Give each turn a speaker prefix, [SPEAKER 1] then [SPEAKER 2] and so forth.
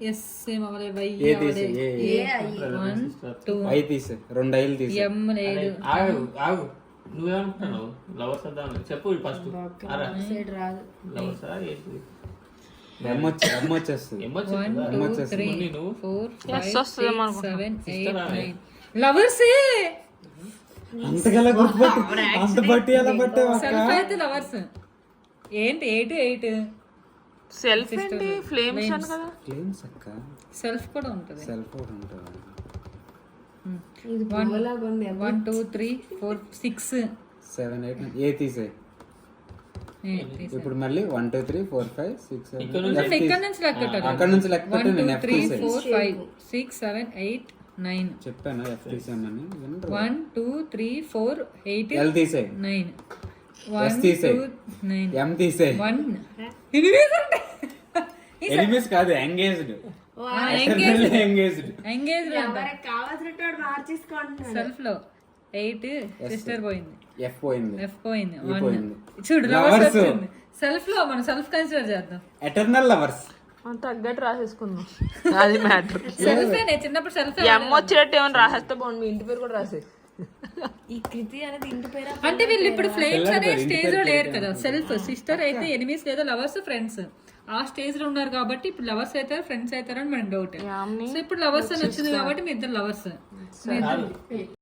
[SPEAKER 1] Yes ఏం అవ్వలే why
[SPEAKER 2] ఏ
[SPEAKER 1] అవ్వలే
[SPEAKER 2] తీసే
[SPEAKER 1] వన్ టూ
[SPEAKER 2] ఐ తీసే 2 ఐలు తీసే
[SPEAKER 1] ఎం లేదు
[SPEAKER 3] ఆగు నువ్వేమనుకుంటున్నావు లవర్స్ వద్దాం చెప్పు ఫస్ట్ లవర్స్
[SPEAKER 2] ఎం వచ్చేస్తుంది
[SPEAKER 1] వన్ టూ త్రీ
[SPEAKER 3] నువ్వు
[SPEAKER 1] 4 5 6 7 8 9 లవర్సే
[SPEAKER 2] అంతకలా గుర్తుపట్టి అంత బట్టి ఎలా పట్టావు
[SPEAKER 1] సెల్ఫ్ అయితే లవర్స్ ఏంటి 8
[SPEAKER 4] సెల్ఫ్ ఏంటి ఫ్లేమ్స్ అని కదా
[SPEAKER 2] ఫ్లేమ్స్ అక్క
[SPEAKER 1] సెల్ఫ్ కూడా ఉంటుంది
[SPEAKER 2] సెల్ఫ్ కూడా ఉంటుంది
[SPEAKER 1] 1 2 3 4 6
[SPEAKER 2] 7 8 ఏ తీసే ఇప్పుడు మళ్ళీ 1 2 3 4 5 6 7
[SPEAKER 1] ఇక్కడ నుంచి లెక్క పెట్టాలి
[SPEAKER 2] అక్కడ నుంచి లెక్క
[SPEAKER 1] 1
[SPEAKER 2] పెట్టి
[SPEAKER 1] 2
[SPEAKER 2] నేను ఎఫ్
[SPEAKER 1] 3
[SPEAKER 2] తీసే
[SPEAKER 1] 4 5 6 7 8 9
[SPEAKER 2] చెప్పాను ఎఫ్ తీసామని
[SPEAKER 1] 1 2 3 4 8
[SPEAKER 2] ఎల్ తీసే
[SPEAKER 1] 9
[SPEAKER 2] ఎస్
[SPEAKER 1] 1
[SPEAKER 2] తీసే
[SPEAKER 1] 2 9
[SPEAKER 2] ఎం తీసే
[SPEAKER 1] 1
[SPEAKER 2] ఎనిమిస్ కాదు ఎంగేజ్డ్ ఎంగేజ్డ్
[SPEAKER 1] సెల్ఫ్ లో 8 సిస్టర్ పోయింది
[SPEAKER 2] ఎఫ్ పోయింది
[SPEAKER 1] ఎఫ్ పోయింది
[SPEAKER 2] E పోయింది.
[SPEAKER 1] 1 చూడు లవర్స్ వచ్చింది సెల్ఫ్ లో మనం సెల్ఫ్ కన్సిడర్ చేద్దాం
[SPEAKER 2] ఎటర్నల్ లవర్స్
[SPEAKER 4] తగ్గట్టు రాసేసుకుందాం అది మ్యాటర్
[SPEAKER 1] సెల్ఫ్ చిన్నప్పుడు సెల్ఫ్
[SPEAKER 4] ఎమ్ వచ్చినట్టు ఏమైనా రాసేస్తే బాగుంది మీ ఇంటి పేరు కూడా రాసే
[SPEAKER 5] ఈ కృతి అనేది ఇంటి పేరు
[SPEAKER 1] అంటే వీళ్ళు ఇప్పుడు ఫ్లేమ్స్ అనే స్టేజ్ లో లేరు కదా సెల్ఫ్ సిస్టర్ అయితే ఎనిమీస్ లేదా లవర్స్ ఫ్రెండ్స్ ఆ స్టేజ్ లో ఉన్నారు కాబట్టి ఇప్పుడు లవర్స్ అవుతారు ఫ్రెండ్స్ అవుతారని మన డౌట్ సో ఇప్పుడు లవర్స్ అని వచ్చింది కాబట్టి మీ ఇద్దరు లవర్స్